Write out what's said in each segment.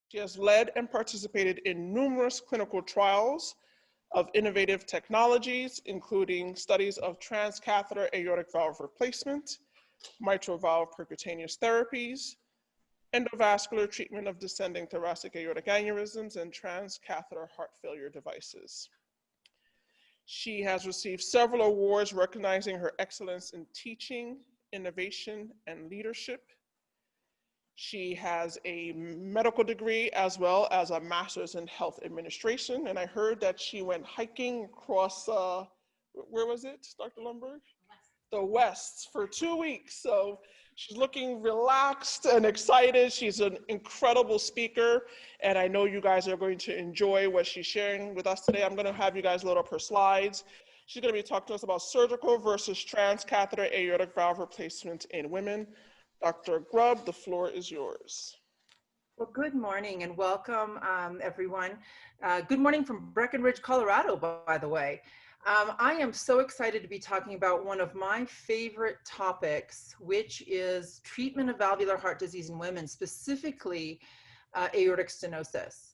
She has led and participated in numerous clinical trials of innovative technologies, including studies of transcatheter aortic valve replacement, mitral valve percutaneous therapies, endovascular treatment of descending thoracic aortic aneurysms, and transcatheter heart failure devices. She has received several awards recognizing her excellence in teaching, innovation, and leadership. She has a medical degree as well as a master's in health administration. And I heard that she went hiking across, where was it, Dr. Lundberg? The West for 2 weeks. So she's looking relaxed and excited. She's an incredible speaker. And I know you guys are going to enjoy what she's sharing with us today. I'm going to have you guys load up her slides. She's going to be talking to us about surgical versus transcatheter aortic valve replacement in women. Dr. Grubb, the floor is yours. Well, good morning and welcome, everyone. Good morning from Breckenridge, Colorado, by the way. I am so excited to be talking about one of my favorite topics, which is treatment of valvular heart disease in women, specifically aortic stenosis.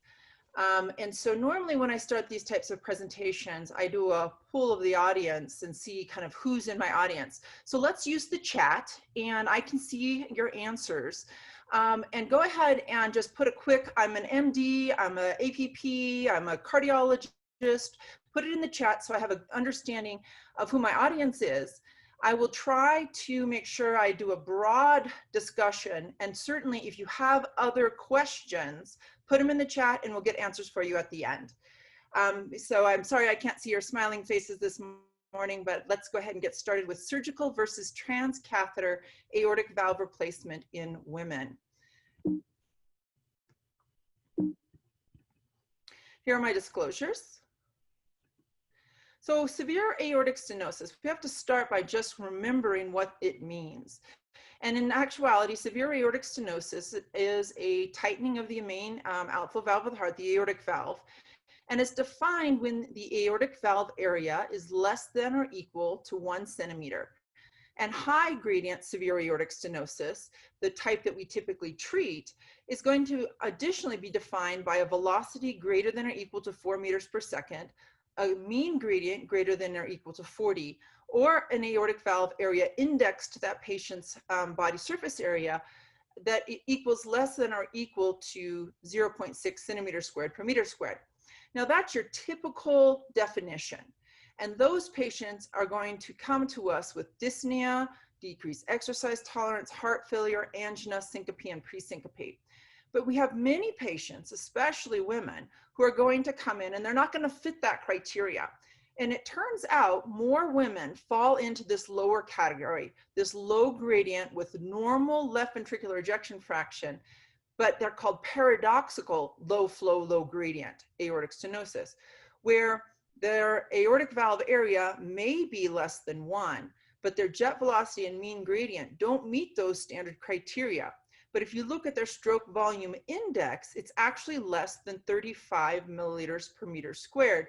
And so normally when I start these types of presentations, I do a poll of the audience and see kind of who's in my audience. So let's use the chat and I can see your answers. And go ahead and just put a quick, I'm an MD, I'm an APP, I'm a cardiologist, put it in the chat so I have an understanding of who my audience is. I will try to make sure I do a broad discussion, and certainly if you have other questions, put them in the chat and we'll get answers for you at the end. So I'm sorry I can't see your smiling faces this morning, but let's go ahead and get started with surgical versus transcatheter aortic valve replacement in women. Here are my disclosures. So severe aortic stenosis, we have to start by just remembering what it means. And in actuality, severe aortic stenosis is a tightening of the main outflow valve of the heart, the aortic valve. And it's defined when the aortic valve area is less than or equal to 1 centimeter. And high gradient severe aortic stenosis, the type that we typically treat, is going to additionally be defined by a velocity greater than or equal to 4 meters per second, a mean gradient greater than or equal to 40, or an aortic valve area indexed to that patient's body surface area that equals less than or equal to 0.6 centimeters squared per meter squared. Now that's your typical definition. And those patients are going to come to us with dyspnea, decreased exercise tolerance, heart failure, angina, syncope, and pre-syncopate. But we have many patients, especially women, who are going to come in and they're not going to fit that criteria. And it turns out more women fall into this lower category, this low gradient with normal left ventricular ejection fraction, but they're called paradoxical low flow, low gradient aortic stenosis, where their aortic valve area may be less than 1, but their jet velocity and mean gradient don't meet those standard criteria. But if you look at their stroke volume index, it's actually less than 35 milliliters per meter squared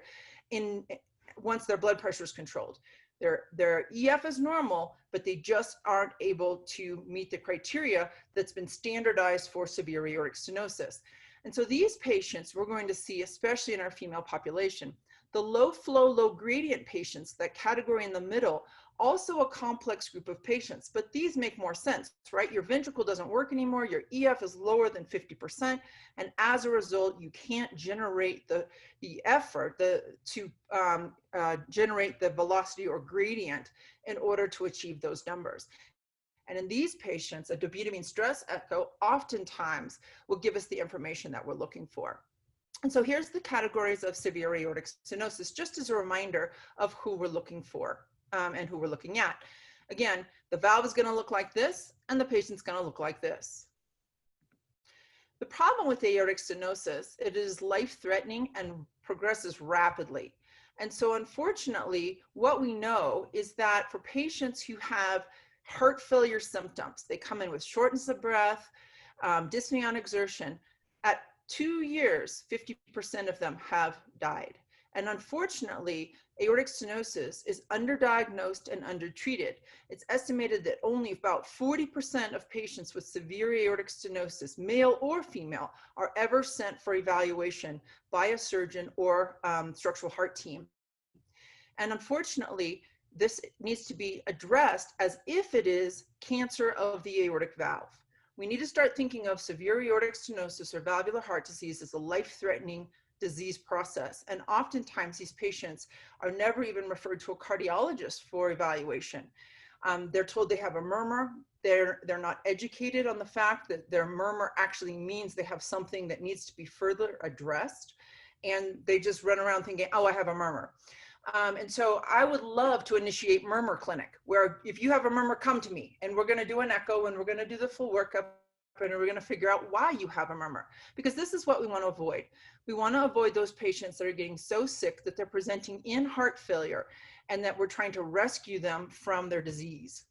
once their blood pressure is controlled. Their EF is normal, but they just aren't able to meet the criteria that's been standardized for severe aortic stenosis. And so these patients we're going to see, especially in our female population. The low flow, low gradient patients, that category in the middle, also a complex group of patients, but these make more sense, right? Your ventricle doesn't work anymore, your EF is lower than 50%, and as a result, you can't generate the effort to generate the velocity or gradient in order to achieve those numbers. And in these patients, a dobutamine stress echo oftentimes will give us the information that we're looking for. And so here's the categories of severe aortic stenosis, just as a reminder of who we're looking for and who we're looking at. Again, the valve is going to look like this, and the patient's going to look like this. The problem with aortic stenosis, it is life-threatening and progresses rapidly. And so unfortunately, what we know is that for patients who have heart failure symptoms, they come in with shortness of breath, dyspnea on exertion. At 2 years, 50% of them have died. And unfortunately, aortic stenosis is underdiagnosed and undertreated. It's estimated that only about 40% of patients with severe aortic stenosis, male or female, are ever sent for evaluation by a surgeon or structural heart team. And unfortunately, this needs to be addressed as if it is cancer of the aortic valve. We need to start thinking of severe aortic stenosis or valvular heart disease as a life-threatening disease process. And oftentimes these patients are never even referred to a cardiologist for evaluation. They're told they have a murmur. They're not educated on the fact that their murmur actually means they have something that needs to be further addressed. And they just run around thinking, oh, I have a murmur. And so I would love to initiate murmur clinic, where if you have a murmur, come to me and we're going to do an echo and we're going to do the full workup and we're going to figure out why you have a murmur, because this is what we want to avoid. We want to avoid those patients that are getting so sick that they're presenting in heart failure and that we're trying to rescue them from their disease.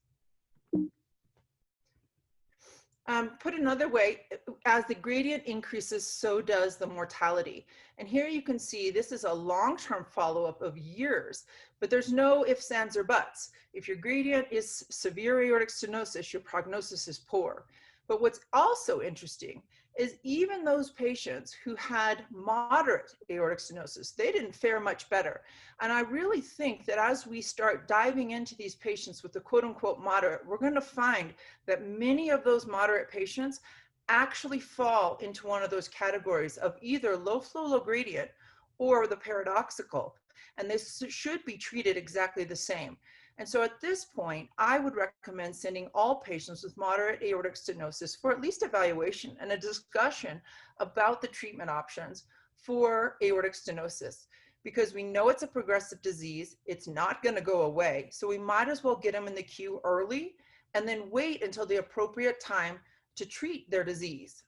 Put another way, as the gradient increases, so does the mortality. And here you can see this is a long-term follow-up of years, but there's no ifs, ands, or buts. If your gradient is severe aortic stenosis, your prognosis is poor. But what's also interesting is even those patients who had moderate aortic stenosis, they didn't fare much better. And I really think that as we start diving into these patients with the quote unquote moderate, we're going to find that many of those moderate patients actually fall into one of those categories of either low flow, low gradient or the paradoxical. And this should be treated exactly the same. And so at this point, I would recommend sending all patients with moderate aortic stenosis for at least evaluation and a discussion about the treatment options for aortic stenosis, because we know it's a progressive disease. It's not going to go away. So we might as well get them in the queue early and then wait until the appropriate time to treat their disease.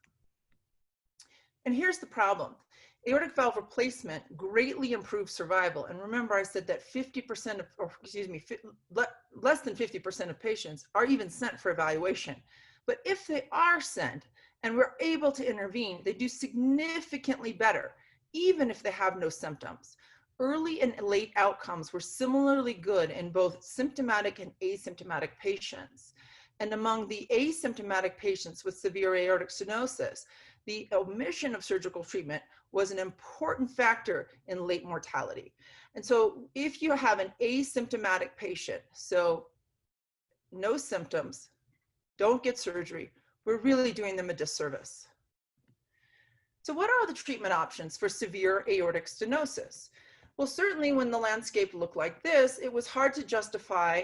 And here's the problem. Aortic valve replacement greatly improves survival. And remember, I said that 50% of, or excuse me, less than 50% of patients are even sent for evaluation. But if they are sent and we're able to intervene, they do significantly better, even if they have no symptoms. Early and late outcomes were similarly good in both symptomatic and asymptomatic patients. And among the asymptomatic patients with severe aortic stenosis, the omission of surgical treatment was an important factor in late mortality. And so if you have an asymptomatic patient, so no symptoms, don't get surgery, we're really doing them a disservice. So what are the treatment options for severe aortic stenosis? Well, certainly when the landscape looked like this, it was hard to justify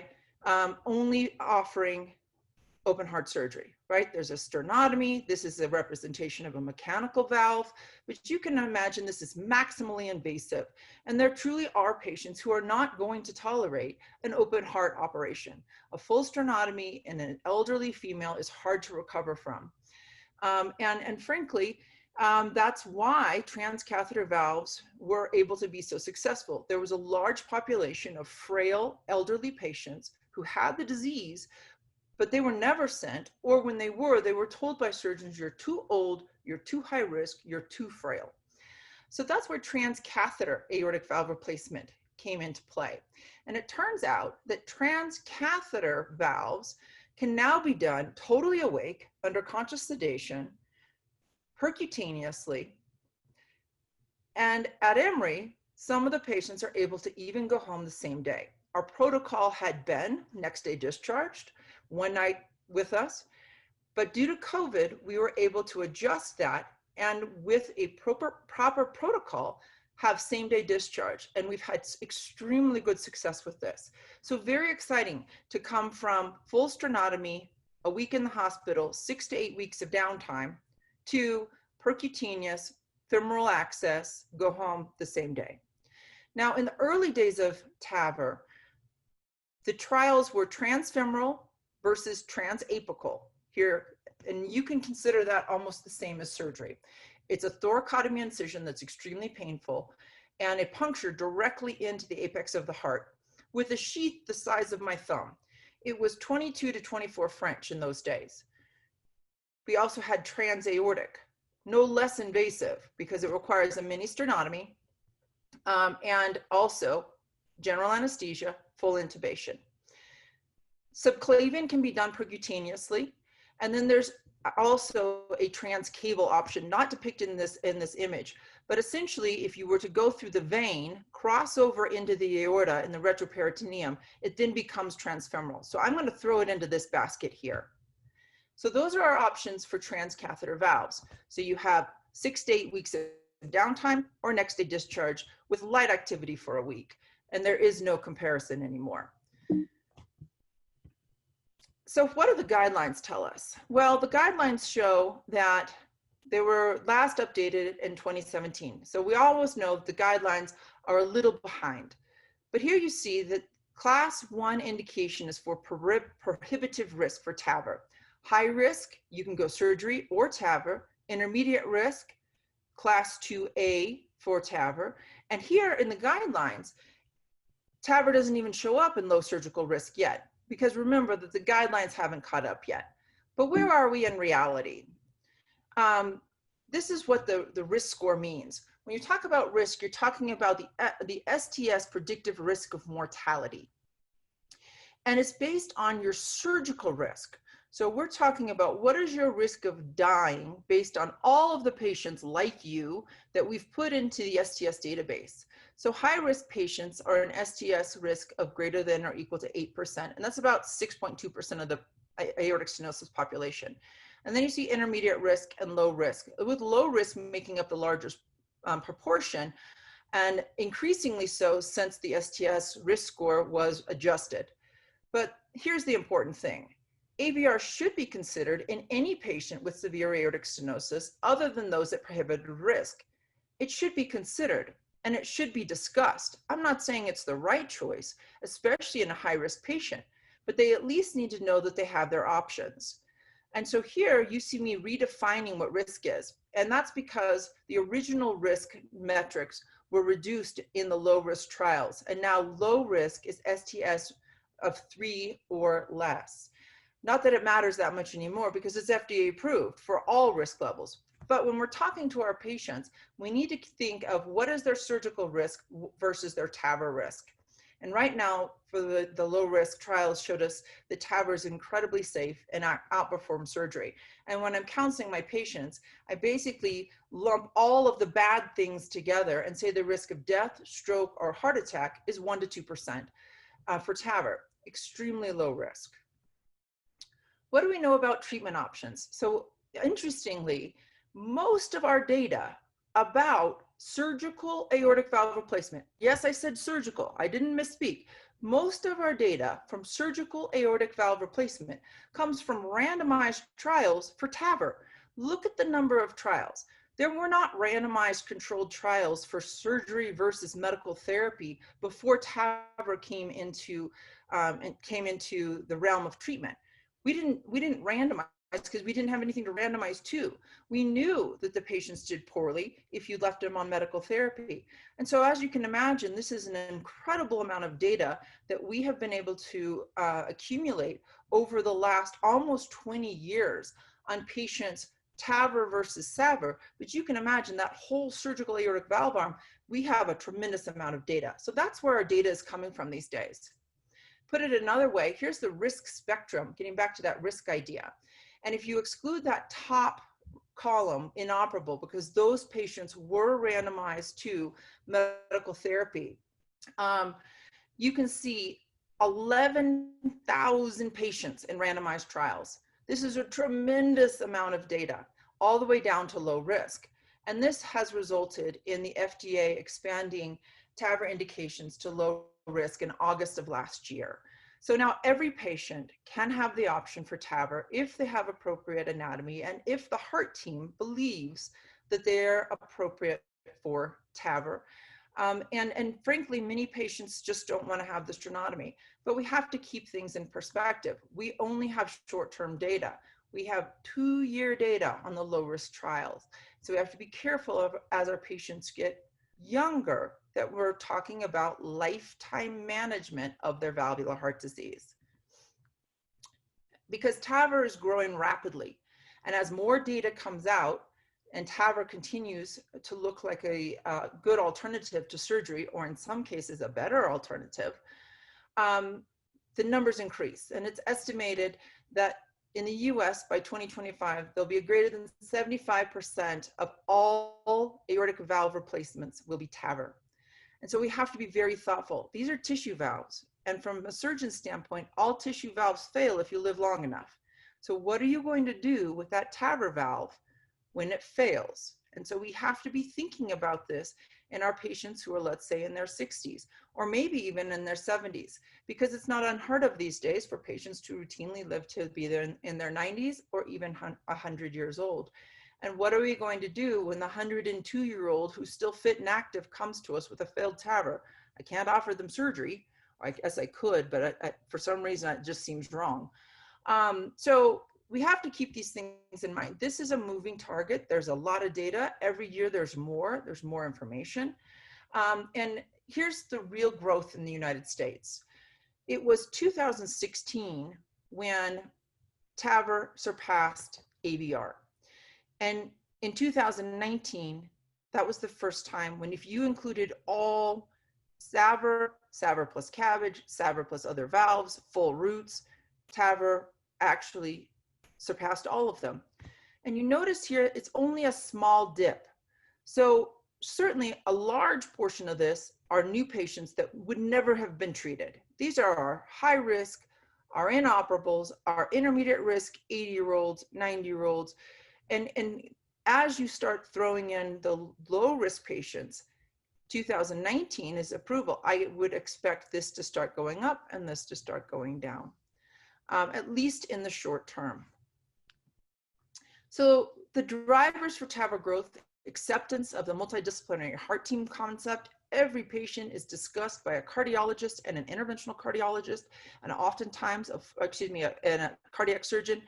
only offering open heart surgery, right? There's a sternotomy. This is a representation of a mechanical valve, but you can imagine this is maximally invasive. And there truly are patients who are not going to tolerate an open heart operation. A full sternotomy in an elderly female is hard to recover from. And frankly, that's why transcatheter valves were able to be so successful. There was a large population of frail elderly patients who had the disease, but they were never sent, or when they were told by surgeons, you're too old, you're too high risk, you're too frail. So that's where transcatheter aortic valve replacement came into play. And it turns out that transcatheter valves can now be done totally awake, under conscious sedation, percutaneously. And at Emory, some of the patients are able to even go home the same day. Our protocol had been next day discharged, one night with us, but due to COVID, we were able to adjust that, and with a proper protocol, have same day discharge. And we've had extremely good success with this. So very exciting to come from full sternotomy, a week in the hospital, 6 to 8 weeks of downtime, to percutaneous femoral access, go home the same day. Now, in the early days of TAVR, the trials were transfemoral versus transapical here, and you can consider that almost the same as surgery. It's a thoracotomy incision that's extremely painful and a puncture directly into the apex of the heart with a sheath the size of my thumb. It was 22 to 24 French in those days. We also had transaortic, no less invasive because it requires a mini sternotomy, and also general anesthesia, full intubation. Subclavian can be done percutaneously, and then there's also a transcaval option, not depicted in this image, but essentially if you were to go through the vein, cross over into the aorta in the retroperitoneum, it then becomes transfemoral. So I'm going to throw it into this basket here. So those are our options for transcatheter valves. So you have 6 to 8 weeks of downtime or next day discharge with light activity for a week, and there is no comparison anymore. So what do the guidelines tell us? Well, the guidelines show that they were last updated in 2017. So we always know the guidelines are a little behind. But here you see that class 1 indication is for prohibitive risk for TAVR. High risk, you can go surgery or TAVR. Intermediate risk, class 2A for TAVR. And here in the guidelines, TAVR doesn't even show up in low surgical risk yet, because remember that the guidelines haven't caught up yet. But where are we in reality? This is what the risk score means. When you talk about risk, you're talking about the STS predictive risk of mortality. And it's based on your surgical risk. So we're talking about what is your risk of dying based on all of the patients like you that we've put into the STS database. So high-risk patients are an STS risk of greater than or equal to 8%, and that's about 6.2% of the aortic stenosis population. And then you see intermediate risk and low risk, with low risk making up the largest proportion, and increasingly so since the STS risk score was adjusted. But here's the important thing. AVR should be considered in any patient with severe aortic stenosis other than those at prohibited risk. It should be considered, and it should be discussed. I'm not saying it's the right choice, especially in a high-risk patient, but they at least need to know that they have their options. And so here you see me redefining what risk is, and that's because the original risk metrics were reduced in the low-risk trials, and now low risk is STS of 3 or less. Not that it matters that much anymore because it's FDA approved for all risk levels. But when we're talking to our patients, we need to think of what is their surgical risk versus their TAVR risk. And right now, for the low risk trials showed us that TAVR is incredibly safe and outperforms surgery. And when I'm counseling my patients, I basically lump all of the bad things together and say the risk of death, stroke, or heart attack is 1 to 2% for TAVR, extremely low risk. What do we know about treatment options? So interestingly, most of our data about surgical aortic valve replacement, yes, I said surgical, I didn't misspeak. Most of our data from surgical aortic valve replacement comes from randomized trials for TAVR. Look at the number of trials. There were not randomized controlled trials for surgery versus medical therapy before TAVR came into the realm of treatment. We didn't randomize because we didn't have anything to randomize to. We knew that the patients did poorly if you left them on medical therapy. And so as you can imagine, this is an incredible amount of data that we have been able to accumulate over the last almost 20 years on patients TAVR versus SAVR. But you can imagine that whole surgical aortic valve arm, we have a tremendous amount of data. So that's where our data is coming from these days. Put it another way, here's the risk spectrum, getting back to that risk idea. And if you exclude that top column, inoperable, because those patients were randomized to medical therapy, you can see 11,000 patients in randomized trials. This is a tremendous amount of data, all the way down to low risk. And this has resulted in the FDA expanding TAVR indications to low risk in August of last year. So now every patient can have the option for TAVR if they have appropriate anatomy and if the heart team believes that they're appropriate for TAVR. And frankly, many patients just don't want to have the sternotomy, but we have to keep things in perspective. We only have short-term data. We have 2-year data on the low-risk trials. So we have to be careful of, as our patients get younger, that we're talking about lifetime management of their valvular heart disease. Because TAVR is growing rapidly, and as more data comes out, and TAVR continues to look like a good alternative to surgery, or in some cases a better alternative, the numbers increase. And it's estimated that in the US by 2025, there'll be a greater than 75% of all aortic valve replacements will be TAVR. And so we have to be very thoughtful. These are tissue valves. And from a surgeon's standpoint, all tissue valves fail if you live long enough. So what are you going to do with that TAVR valve when it fails? And so we have to be thinking about this in our patients who are, let's say, in their 60s, or maybe even in their 70s, because it's not unheard of these days for patients to routinely live to be there in their 90s or even 100 years old. And what are we going to do when the 102-year-old who's still fit and active comes to us with a failed TAVR? I can't offer them surgery. I guess I could, but for some reason, it just seems wrong. So we have to keep these things in mind. This is a moving target. There's a lot of data. Every year there's more information. And here's the real growth in the United States. It was 2016 when TAVR surpassed AVR. And in 2019, that was the first time when, if you included all SAVR, SAVR plus CABG, SAVR plus other valves, full roots, TAVR actually surpassed all of them. And you notice here, it's only a small dip. So certainly a large portion of this are new patients that would never have been treated. These are our high risk, our inoperables, our intermediate risk 80-year-olds, 90-year-olds. And as you start throwing in the low risk patients, 2019 is approval. I would expect this to start going up and this to start going down, at least in the short term. So the drivers for TAVR growth: acceptance of the multidisciplinary heart team concept. Every patient is discussed by a cardiologist and an interventional cardiologist, and oftentimes, and a cardiac surgeon,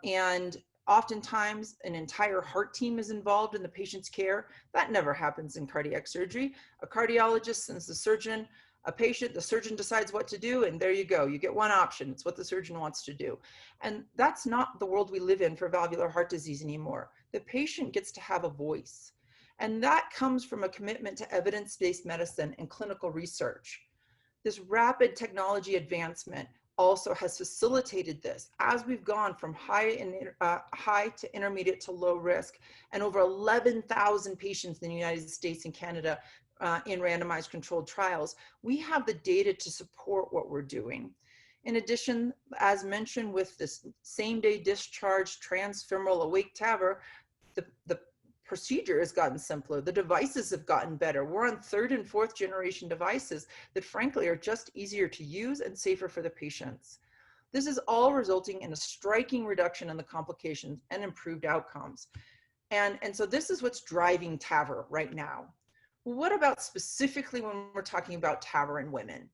and oftentimes an entire heart team is involved in the patient's care. That never happens in cardiac surgery. A cardiologist sends the surgeon a patient, the surgeon decides what to do, and there you go. You get one option. It's what the surgeon wants to do. And that's not the world we live in for valvular heart disease anymore. The patient gets to have a voice. And that comes from a commitment to evidence-based medicine and clinical research. This rapid technology advancement also has facilitated this as we've gone from high to intermediate to low risk, and over 11,000 patients in the United States and Canada in randomized controlled trials. We have the data to support what we're doing. In addition, as mentioned with this same-day discharge transfemoral awake TAVR, the procedure has gotten simpler. The devices have gotten better. We're on 3rd and 4th generation devices that frankly are just easier to use and safer for the patients. This is all resulting in a striking reduction in the complications and improved outcomes. And so this is what's driving TAVR right now. What about specifically when we're talking about TAVR in women?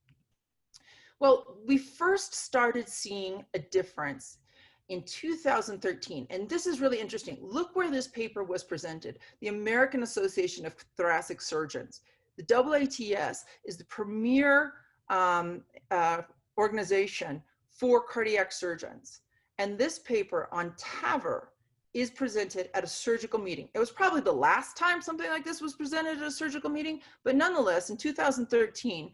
Well, we first started seeing a difference in 2013, and this is really interesting. Look where this paper was presented. The American Association of Thoracic Surgeons. The AATS is the premier organization for cardiac surgeons. And this paper on TAVR is presented at a surgical meeting. It was probably the last time something like this was presented at a surgical meeting, but nonetheless, in 2013,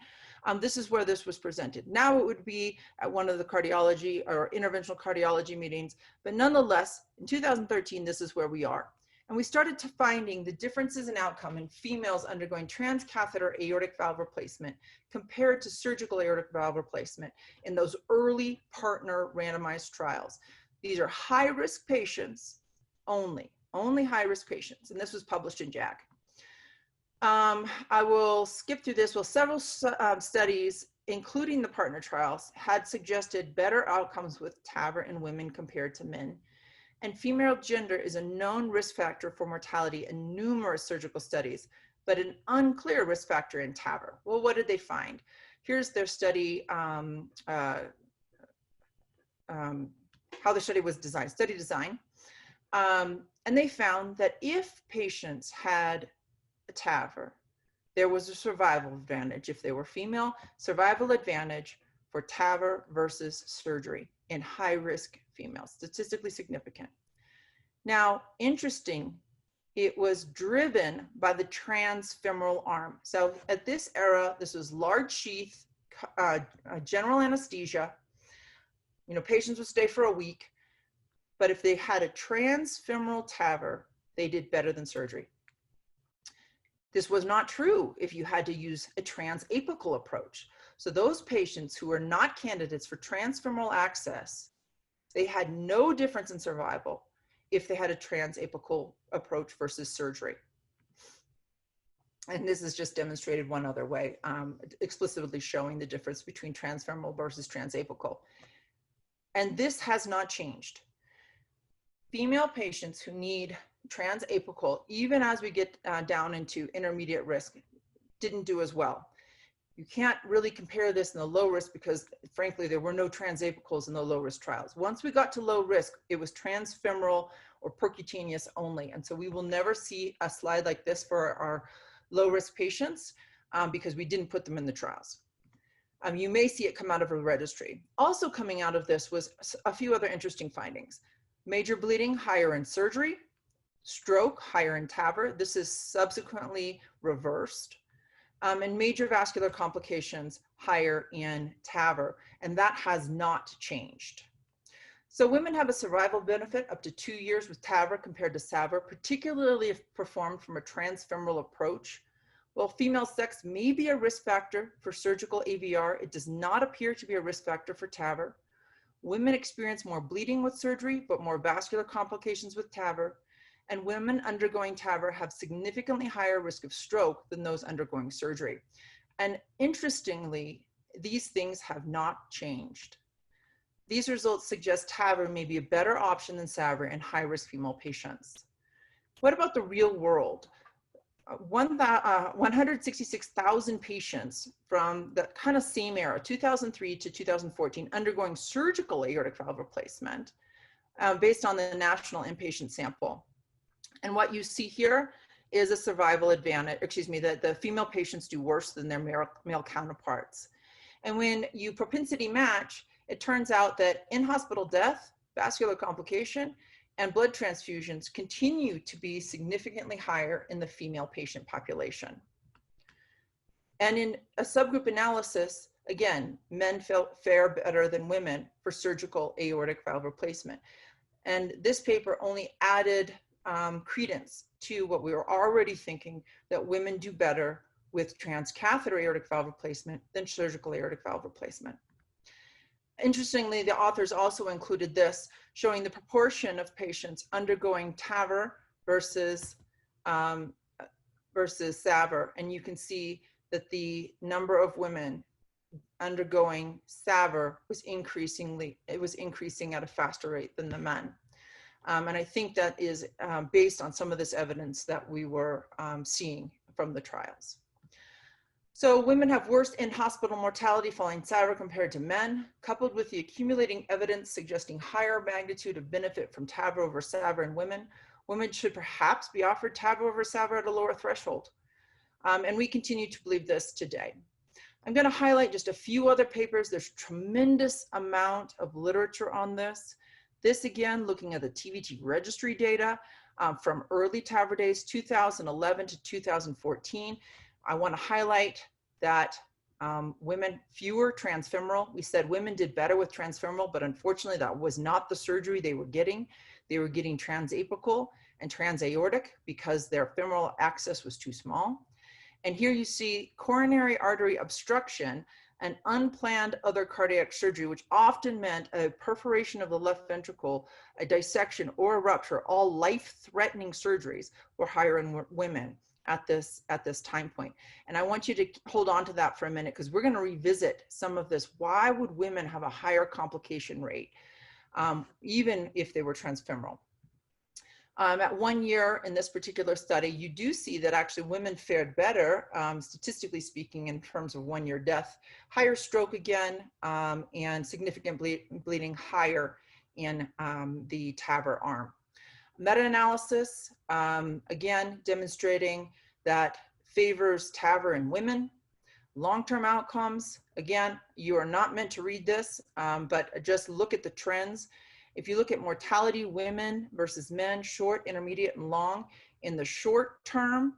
this is where this was presented. Now it would be at one of the cardiology or interventional cardiology meetings, but nonetheless, in 2013, this is where we are. And we started to finding the differences in outcome in females undergoing transcatheter aortic valve replacement compared to surgical aortic valve replacement in those early partner randomized trials. These are high-risk patients only high-risk patients, and this was published in JACC. I will skip through this. Well, several studies, including the partner trials, had suggested better outcomes with TAVR in women compared to men. And female gender is a known risk factor for mortality in numerous surgical studies, but an unclear risk factor in TAVR. Well, what did they find? Here's their study, how the study was designed, study design. And they found that if patients had a TAVR, there was a survival advantage. If they were female, survival advantage for TAVR versus surgery in high-risk females, statistically significant. Now, interesting, it was driven by the transfemoral arm. So at this era, this was large sheath, general anesthesia. You know, patients would stay for a week, but if they had a transfemoral TAVR, they did better than surgery. This was not true if you had to use a transapical approach. So those patients who were not candidates for transfemoral access, they had no difference in survival if they had a transapical approach versus surgery. And this is just demonstrated one other way, explicitly showing the difference between transfemoral versus transapical. And this has not changed. Female patients who need transapical, even as we get down into intermediate risk, didn't do as well. You can't really compare this in the low risk because, frankly, there were no transapicals in the low risk trials. Once we got to low risk, it was transfemoral or percutaneous only. And so we will never see a slide like this for our low risk patients because we didn't put them in the trials. You may see it come out of a registry. Also coming out of this was a few other interesting findings. Major bleeding, higher in surgery. Stroke, higher in TAVR. This is subsequently reversed. And major vascular complications, higher in TAVR. And that has not changed. So women have a survival benefit up to 2 years with TAVR compared to SAVR, particularly if performed from a transfemoral approach. While female sex may be a risk factor for surgical AVR, it does not appear to be a risk factor for TAVR. Women experience more bleeding with surgery, but more vascular complications with TAVR. And women undergoing TAVR have significantly higher risk of stroke than those undergoing surgery. And interestingly, these things have not changed. These results suggest TAVR may be a better option than SAVR in high-risk female patients. What about the real world? 166,000 patients from the kind of same era, 2003 to 2014, undergoing surgical aortic valve replacement based on the national inpatient sample. And what you see here is a survival advantage, that the female patients do worse than their male counterparts. And when you propensity match, it turns out that in-hospital death, vascular complication, and blood transfusions continue to be significantly higher in the female patient population. And in a subgroup analysis, again, men fare better than women for surgical aortic valve replacement. And this paper only added credence to what we were already thinking, that women do better with transcatheter aortic valve replacement than surgical aortic valve replacement. Interestingly, the authors also included this, showing the proportion of patients undergoing TAVR versus SAVR. And you can see that the number of women undergoing SAVR was increasing at a faster rate than the men. And I think that is based on some of this evidence that we were seeing from the trials. So women have worse in-hospital mortality following SAVR compared to men, coupled with the accumulating evidence suggesting higher magnitude of benefit from TAVR over SAVR in women. Women should perhaps be offered TAVR over SAVR at a lower threshold. And we continue to believe this today. I'm going to highlight just a few other papers. There's tremendous amount of literature on this. This again, looking at the TVT registry data from early TAVR days, 2011 to 2014. I want to highlight that women, fewer transfemoral. We said women did better with transfemoral, but unfortunately that was not the surgery they were getting. They were getting transapical and transaortic because their femoral access was too small. And here you see coronary artery obstruction and unplanned other cardiac surgery, which often meant a perforation of the left ventricle, a dissection, or a rupture. All life-threatening surgeries were higher in women at this time point. And I want you to hold on to that for a minute because we're going to revisit some of this. Why would women have a higher complication rate, even if they were transfemoral? At 1 year in this particular study, you do see that actually women fared better, statistically speaking, in terms of 1 year death, higher stroke again, and significant bleeding higher in the TAVR arm. Meta-analysis, again, demonstrating that favors TAVR in women. Long-term outcomes, again, you are not meant to read this, but just look at the trends. If you look at mortality, women versus men, short, intermediate, and long, in the short term,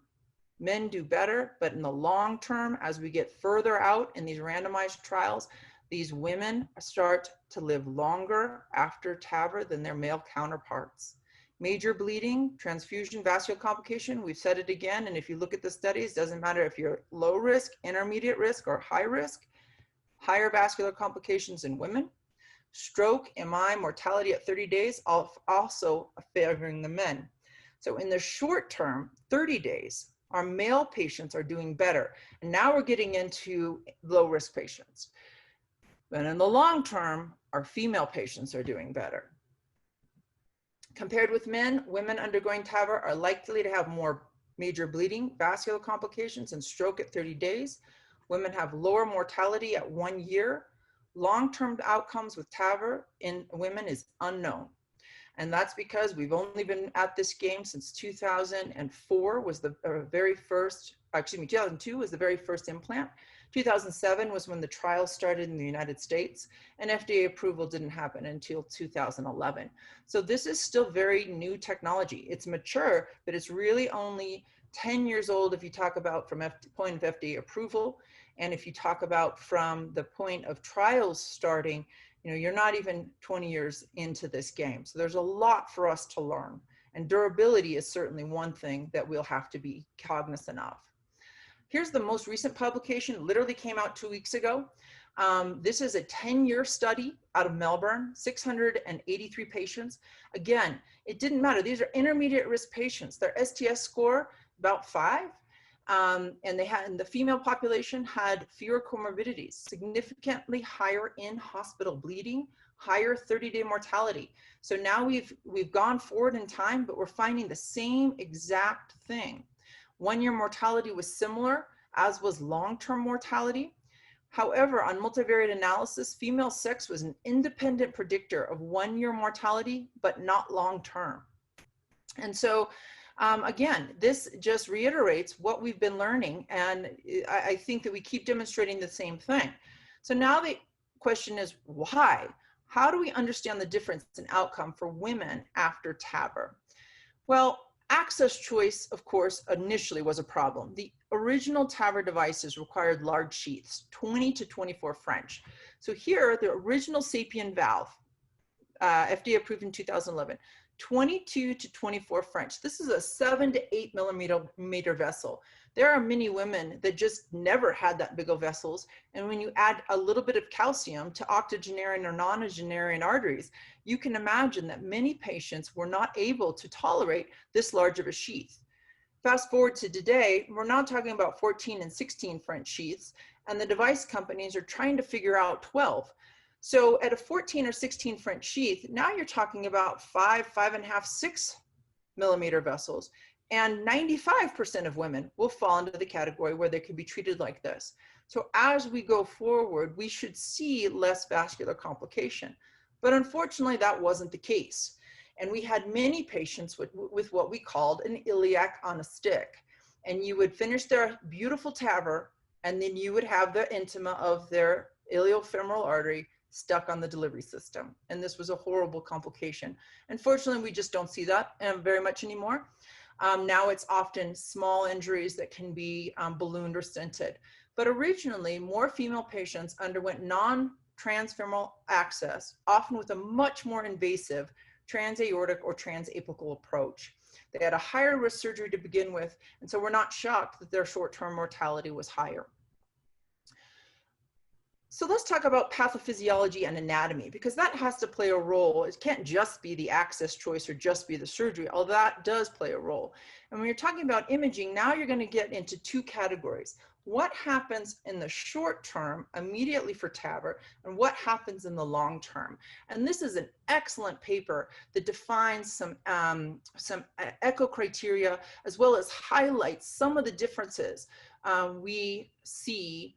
men do better, but in the long term, as we get further out in these randomized trials, these women start to live longer after TAVR than their male counterparts. Major bleeding, transfusion, vascular complication, we've said it again, and if you look at the studies, doesn't matter if you're low risk, intermediate risk, or high risk, higher vascular complications in women. Stroke, MI, mortality at 30 days, also favoring the men. So in the short term, 30 days, our male patients are doing better. And now we're getting into low risk patients. But in the long term, our female patients are doing better. Compared with men, women undergoing TAVR are likely to have more major bleeding, vascular complications, and stroke at 30 days. Women have lower mortality at 1 year. Long-term outcomes with TAVR in women is unknown. And that's because we've only been at this game since 2004 was the very first, 2002 was the very first implant. 2007 was when the trial started in the United States, and FDA approval didn't happen until 2011. So this is still very new technology. It's mature, but it's really only 10 years old if you talk about from point of FDA approval. And if you talk about from the point of trials starting, you're not even 20 years into this game. So there's a lot for us to learn. And durability is certainly one thing that we'll have to be cognizant of. Here's the most recent publication, literally came out 2 weeks ago. This is a 10-year study out of Melbourne, 683 patients. Again, it didn't matter. These are intermediate risk patients. Their STS score, about 5. And the female population had fewer comorbidities, significantly higher in-hospital bleeding, higher 30-day mortality. So now we've gone forward in time, but we're finding the same exact thing. 1-year mortality was similar, as was long-term mortality. However, on multivariate analysis, female sex was an independent predictor of 1-year mortality, but not long-term. And so, again, this just reiterates what we've been learning, and I think that we keep demonstrating the same thing. So now the question is, why? How do we understand the difference in outcome for women after TAVR? Well, access choice, of course, initially was a problem. The original TAVR devices required large sheaths, 20 to 24 French. So here, the original SAPIEN valve, FDA approved in 2011, 22 to 24 French. This is a 7 to 8 millimeter vessel. There are many women that just never had that big of vessels. And when you add a little bit of calcium to octogenarian or nonagenarian arteries, you can imagine that many patients were not able to tolerate this large of a sheath. Fast forward to today, we're now talking about 14 and 16 French sheaths, and the device companies are trying to figure out 12. So at a 14 or 16 French sheath, now you're talking about 5, 5.5, 6 millimeter vessels. And 95% of women will fall into the category where they could be treated like this. So as we go forward, we should see less vascular complication. But unfortunately, that wasn't the case. And we had many patients with what we called an iliac on a stick. And you would finish their beautiful TAVR, and then you would have the intima of their iliofemoral artery stuck on the delivery system. And this was a horrible complication. Unfortunately, we just don't see that very much anymore. Now it's often small injuries that can be ballooned or stented. But originally, more female patients underwent non-transfemoral access, often with a much more invasive transaortic or transapical approach. They had a higher risk surgery to begin with, and so we're not shocked that their short-term mortality was higher. So let's talk about pathophysiology and anatomy, because that has to play a role. It can't just be the access choice or just be the surgery, although that does play a role. And when you're talking about imaging, now you're going to get into 2 categories. What happens in the short term immediately for TAVR, and what happens in the long term? And this is an excellent paper that defines some echo criteria, as well as highlights some of the differences we see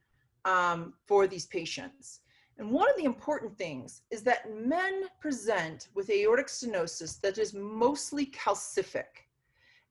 for these patients. And one of the important things is that men present with aortic stenosis that is mostly calcific.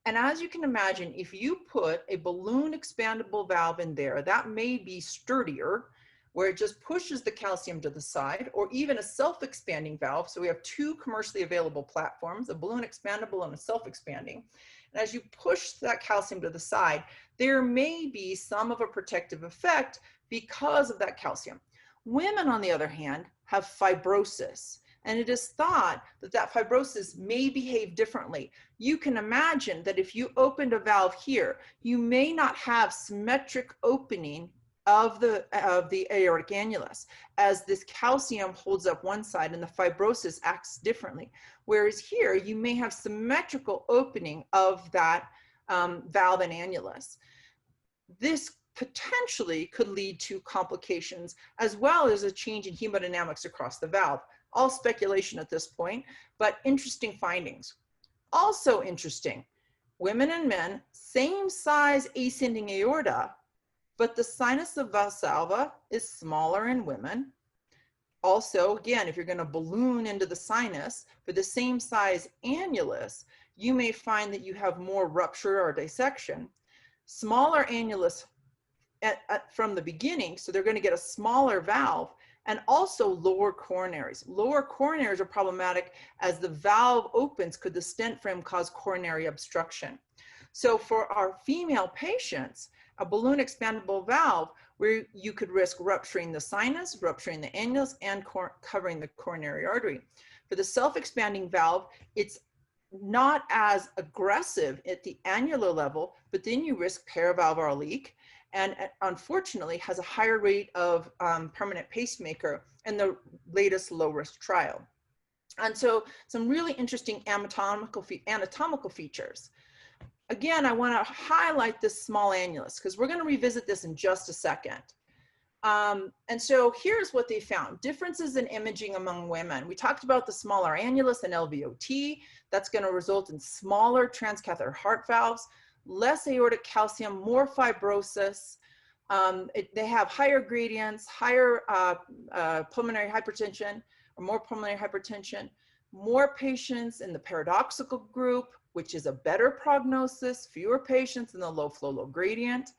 And as you can imagine, if you put a balloon expandable valve in there, that may be sturdier, where it just pushes the calcium to the side, or even a self-expanding valve. So we have two commercially available platforms, a balloon expandable and a self-expanding. And as you push that calcium to the side, there may be some of a protective effect because of that calcium. Women, on the other hand, have fibrosis. And it is thought that that fibrosis may behave differently. You can imagine that if you opened a valve here, you may not have symmetric opening of the aortic annulus, as this calcium holds up one side and the fibrosis acts differently. Whereas here, you may have symmetrical opening of that valve and annulus. This potentially could lead to complications, as well as a change in hemodynamics across the valve. All speculation at this point, but interesting findings. Also interesting, women and men, same size ascending aorta, but the sinus of Valsalva is smaller in women. Also, again, if you're going to balloon into the sinus for the same size annulus, you may find that you have more rupture or dissection. Smaller annulus from the beginning, so they're going to get a smaller valve, and also lower coronaries. Lower coronaries are problematic as the valve opens. Could the stent frame cause coronary obstruction? So for our female patients, a balloon expandable valve, where you could risk rupturing the sinus, rupturing the annulus, and covering the coronary artery. For the self-expanding valve, it's not as aggressive at the annular level, but then you risk paravalvular leak, and unfortunately has a higher rate of permanent pacemaker in the latest low-risk trial. And so some really interesting anatomical features. Again, I want to highlight this small annulus because we're going to revisit this in just a second. And so here's what they found. Differences in imaging among women. We talked about the smaller annulus and LVOT. That's going to result in smaller transcatheter heart valves, less aortic calcium, more fibrosis. They have higher gradients, higher pulmonary hypertension, or more pulmonary hypertension, more patients in the paradoxical group, which is a better prognosis, fewer patients in the low flow, low gradient,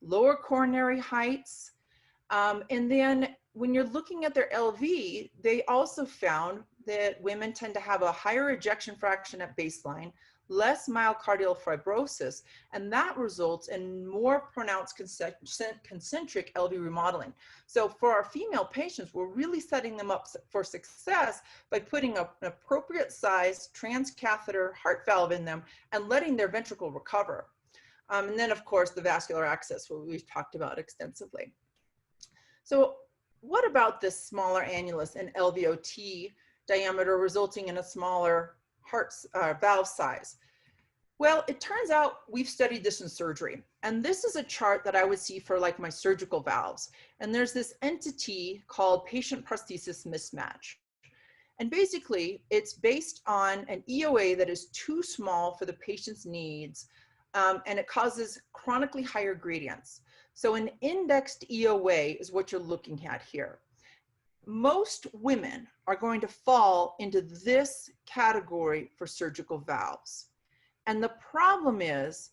lower coronary heights. And then when you're looking at their LV, they also found that women tend to have a higher ejection fraction at baseline, less myocardial fibrosis, and that results in more pronounced concentric LV remodeling. So for our female patients, we're really setting them up for success by putting an appropriate size transcatheter heart valve in them and letting their ventricle recover. And then of course, the vascular access, what we've talked about extensively. So what about this smaller annulus and LVOT diameter resulting in a smaller heart valve size? Well, it turns out we've studied this in surgery. And this is a chart that I would see for like my surgical valves. And there's this entity called patient prosthesis mismatch. And basically it's based on an EOA that is too small for the patient's needs. And it causes chronically higher gradients. So an indexed EOA is what you're looking at here. Most women are going to fall into this category for surgical valves. And the problem is,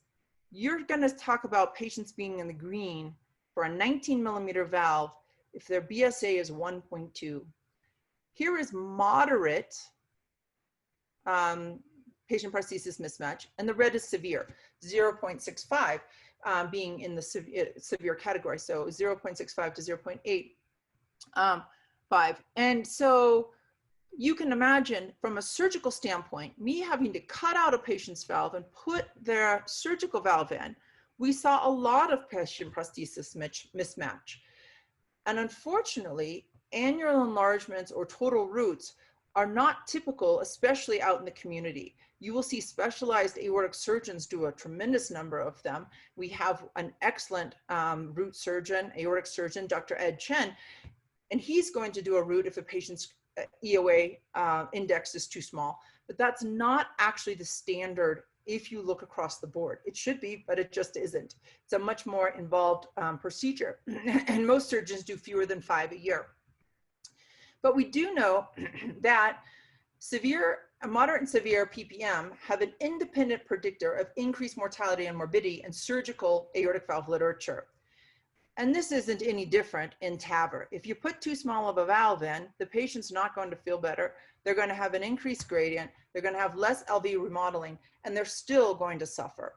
you're going to talk about patients being in the green for a 19 millimeter valve if their BSA is 1.2. Here is moderate patient prosthesis mismatch, and the red is severe, 0.65 being in the severe category, so 0.65 to 0.85. And so you can imagine from a surgical standpoint, me having to cut out a patient's valve and put their surgical valve in, we saw a lot of patient prosthesis mismatch. And unfortunately, annular enlargements or total roots are not typical, especially out in the community. You will see specialized aortic surgeons do a tremendous number of them. We have an excellent root surgeon, aortic surgeon, Dr. Ed Chen, and he's going to do a root if a patient's EOA index is too small. But that's not actually the standard if you look across the board. It should be, but it just isn't. It's a much more involved procedure, and most surgeons do fewer than 5 a year. But we do know that moderate and severe PPM have an independent predictor of increased mortality and morbidity in surgical aortic valve literature. And this isn't any different in TAVR. If you put too small of a valve in, the patient's not going to feel better. They're going to have an increased gradient. They're going to have less LV remodeling, and they're still going to suffer.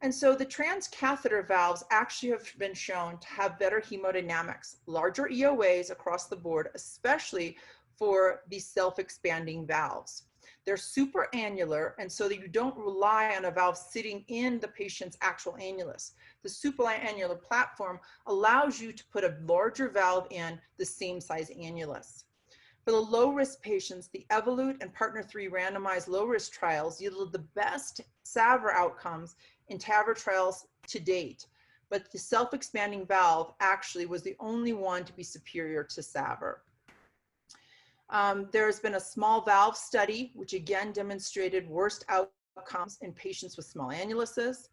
And so the transcatheter valves actually have been shown to have better hemodynamics, larger EOAs across the board, especially for these self-expanding valves. They're superannular, and so that you don't rely on a valve sitting in the patient's actual annulus. The superannular platform allows you to put a larger valve in the same size annulus. For the low-risk patients, the Evolute and Partner 3 randomized low-risk trials yielded the best SAVR outcomes in TAVR trials to date, but the self-expanding valve actually was the only one to be superior to SAVR. There's been a small valve study, which again demonstrated worst outcomes in patients with small annuluses.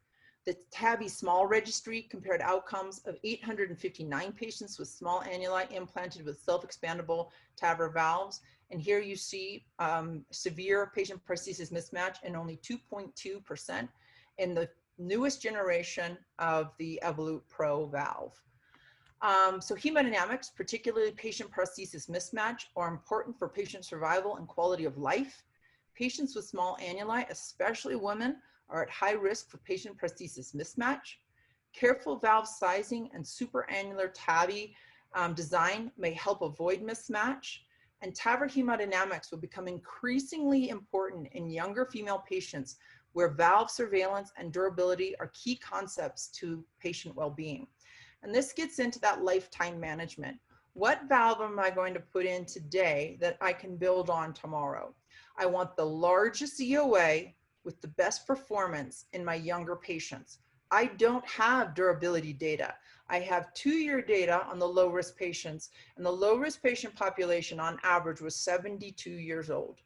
The TAVI small registry compared outcomes of 859 patients with small annuli implanted with self-expandable TAVR valves. And here you see severe patient prosthesis mismatch in only 2.2% in the newest generation of the Evolute Pro valve. So hemodynamics, particularly patient prosthesis mismatch, are important for patient survival and quality of life. Patients with small annuli, especially women, are at high risk for patient prosthesis mismatch. Careful valve sizing and superannular TAVI design may help avoid mismatch. And TAVR hemodynamics will become increasingly important in younger female patients where valve surveillance and durability are key concepts to patient well-being. And this gets into that lifetime management. What valve am I going to put in today that I can build on tomorrow? I want the largest EOA with the best performance in my younger patients. I don't have durability data. I have 2-year data on the low-risk patients, and the low-risk patient population on average was 72 years old.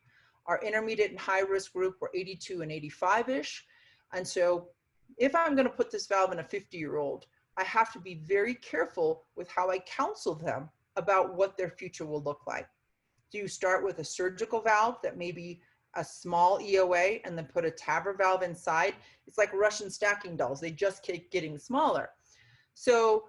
Our intermediate and high-risk group were 82 and 85-ish. And so if I'm going to put this valve in a 50-year-old, I have to be very careful with how I counsel them about what their future will look like. Do you start with a surgical valve that may be a small EOA and then put a TAVR valve inside? It's like Russian stacking dolls. They just keep getting smaller. So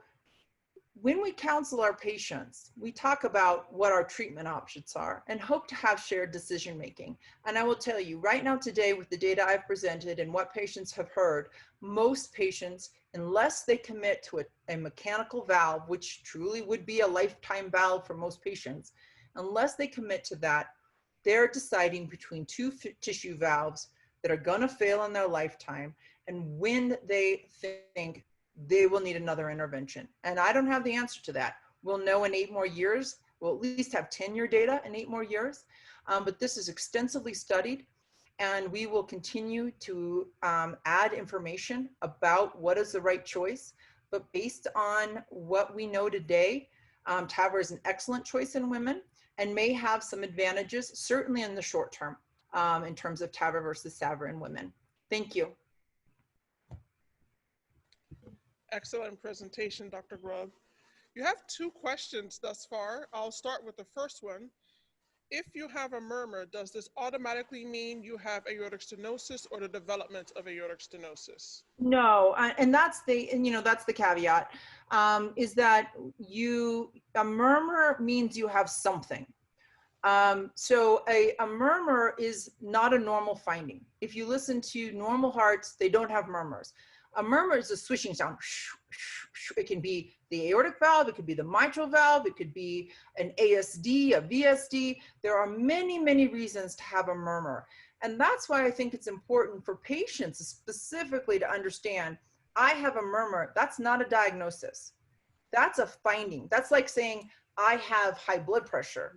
when we counsel our patients, we talk about what our treatment options are and hope to have shared decision making. And I will tell you right now today, with the data I've presented and what patients have heard, most patients, unless they commit to a mechanical valve, which truly would be a lifetime valve for most patients, unless they commit to that, they're deciding between 2 tissue valves that are going to fail in their lifetime and when they think they will need another intervention. And I don't have the answer to that. We'll know in 8 more years. We'll at least have 10-year data in 8 more years. But this is extensively studied, and we will continue to add information about what is the right choice. But based on what we know today, TAVR is an excellent choice in women and may have some advantages, certainly in the short term, in terms of TAVR versus SAVR in women. Thank you. Excellent presentation, Dr. Grubb. You have 2 questions thus far. I'll start with the first one. If you have a murmur, does this automatically mean you have aortic stenosis or the development of aortic stenosis? No, and that's the caveat, is that a murmur means you have something. So a murmur is not a normal finding. If you listen to normal hearts, they don't have murmurs. A murmur is a swishing sound. It can be the aortic valve, it could be the mitral valve, it could be an ASD, a VSD. There are many, many reasons to have a murmur. And that's why I think it's important for patients specifically to understand, I have a murmur. That's not a diagnosis. That's a finding. That's like saying, I have high blood pressure.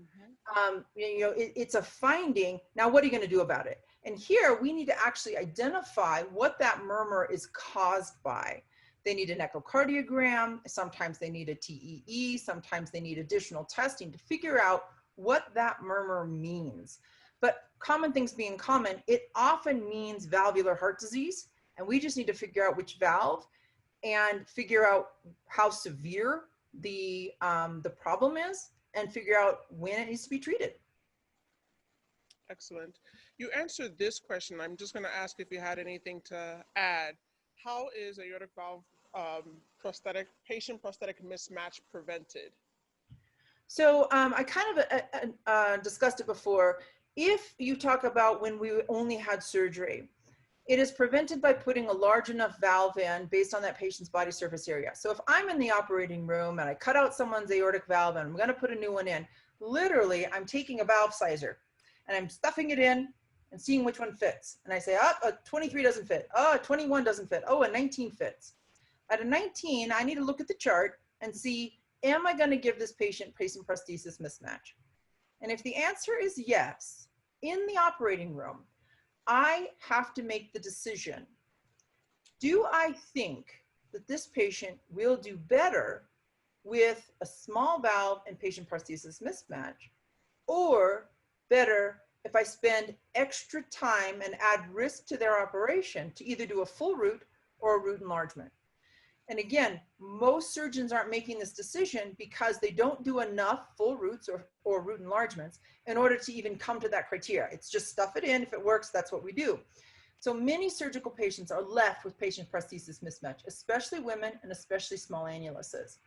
It's a finding. Now, what are you going to do about it? And here we need to actually identify what that murmur is caused by. They need an echocardiogram. Sometimes they need a TEE. Sometimes they need additional testing to figure out what that murmur means. But common things being common, it often means valvular heart disease. And we just need to figure out which valve and figure out how severe the problem is and figure out when it needs to be treated. Excellent. You answered this question. I'm just going to ask if you had anything to add. How is aortic valve patient prosthetic mismatch prevented? So I kind of discussed it before. If you talk about when we only had surgery, it is prevented by putting a large enough valve in based on that patient's body surface area. So if I'm in the operating room and I cut out someone's aortic valve and I'm going to put a new one in, literally I'm taking a valve sizer and I'm stuffing it in and seeing which one fits. And I say, oh, a 23 doesn't fit. Oh, a 21 doesn't fit. Oh, a 19 fits. At a 19, I need to look at the chart and see, am I going to give this patient prosthesis mismatch? And if the answer is yes, in the operating room, I have to make the decision. Do I think that this patient will do better with a small valve and patient prosthesis mismatch, or better if I spend extra time and add risk to their operation to either do a full root or a root enlargement? And again, most surgeons aren't making this decision because they don't do enough full roots or root enlargements in order to even come to that criteria. It's just stuff it in. If it works, that's what we do. So many surgical patients are left with patient prosthesis mismatch, especially women and especially small annuluses.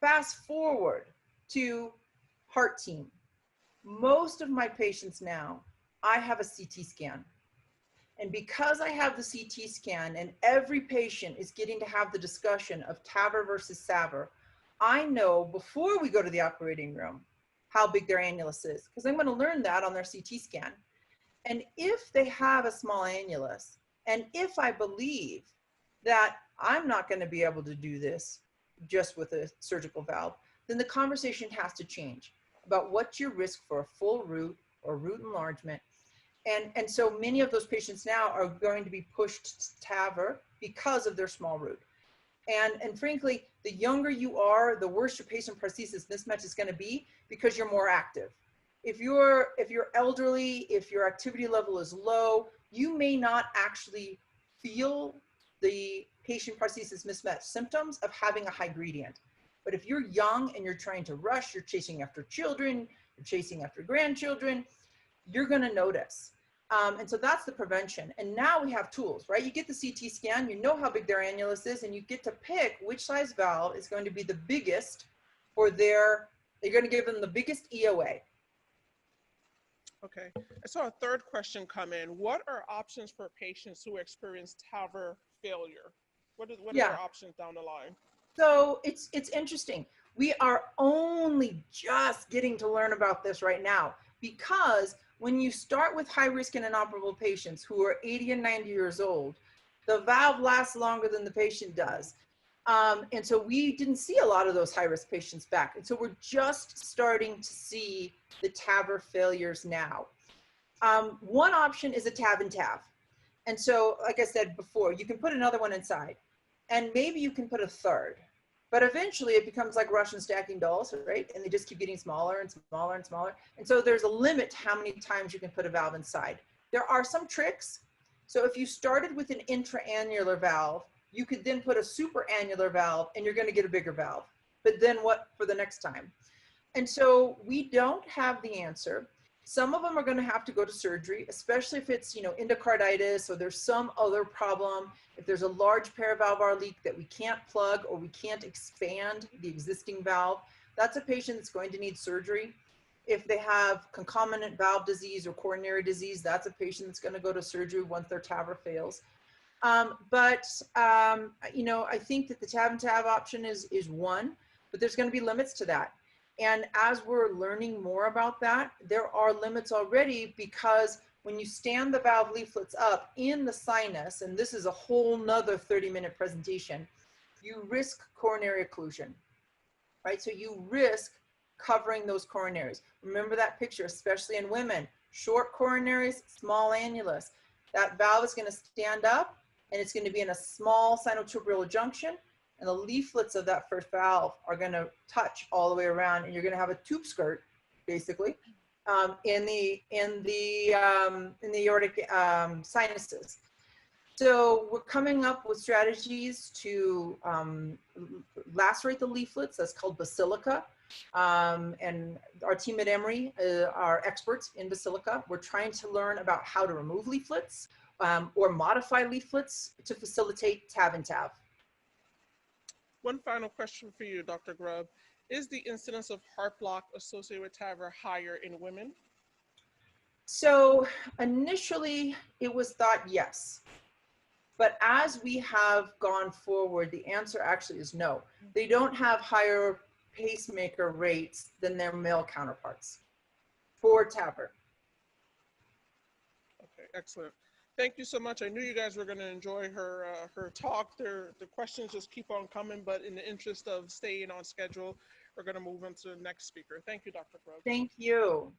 Fast forward to heart team. Most of my patients now, I have a CT scan. And because I have the CT scan and every patient is getting to have the discussion of TAVR versus SAVR, I know before we go to the operating room how big their annulus is, because I'm going to learn that on their CT scan. And if they have a small annulus, and if I believe that I'm not going to be able to do this just with a surgical valve, then the conversation has to change about what's your risk for a full root or root enlargement. And so many of those patients now are going to be pushed to TAVR because of their small root. And frankly, the younger you are, the worse your patient prosthesis mismatch is going to be because you're more active. If you're elderly, if your activity level is low, you may not actually feel the patient prosthesis mismatch symptoms of having a high gradient. But if you're young and you're trying to rush, you're chasing after children, you're chasing after grandchildren, you're going to notice. And so that's the prevention. And now we have tools, right? You get the CT scan, you know how big their annulus is, and you get to pick which size valve is going to be the biggest for they're going to give them the biggest EOA. Okay. I saw a third question come in. What are options for patients who experience TAVR failure? What are their options down the line? So it's interesting. We are only just getting to learn about this right now, because when you start with high risk and inoperable patients who are 80 and 90 years old, the valve lasts longer than the patient does. And so we didn't see a lot of those high risk patients back. And so we're just starting to see the TAVR failures now. One option is a TAV and TAV. And so, like I said before, you can put another one inside and maybe you can put a third. But eventually it becomes like Russian stacking dolls, right? And they just keep getting smaller and smaller and smaller. And so there's a limit to how many times you can put a valve inside. There are some tricks. So if you started with an intraannular valve, you could then put a superannular valve and you're going to get a bigger valve. But then what for the next time? And so we don't have the answer. Some of them are going to have to go to surgery, especially if it's, endocarditis or there's some other problem. If there's a large paravalvular leak that we can't plug or we can't expand the existing valve, that's a patient that's going to need surgery. If they have concomitant valve disease or coronary disease, that's a patient that's going to go to surgery once their TAVR fails. I think that the TAV and TAV option is one, but there's going to be limits to that. And as we're learning more about that, there are limits already, because when you stand the valve leaflets up in the sinus, and this is a whole nother 30-minute presentation, you risk coronary occlusion, right? So you risk covering those coronaries. Remember that picture, especially in women, short coronaries, small annulus. That valve is going to stand up and it's going to be in a small sinotubercular junction, and the leaflets of that first valve are going to touch all the way around, and you're going to have a tube skirt, basically, in the aortic sinuses. So we're coming up with strategies to lacerate the leaflets. That's called basilica. And our team at Emory are experts in basilica. We're trying to learn about how to remove leaflets or modify leaflets to facilitate TAV and TAV. One final question for you, Dr. Grubb. Is the incidence of heart block associated with TAVR higher in women? So initially it was thought yes, but as we have gone forward, the answer actually is no. They don't have higher pacemaker rates than their male counterparts for TAVR. Okay, excellent. Thank you so much. I knew you guys were going to enjoy her her talk. The questions just keep on coming, but in the interest of staying on schedule, we're going to move on to the next speaker. Thank you, Dr. Grubb. Thank you.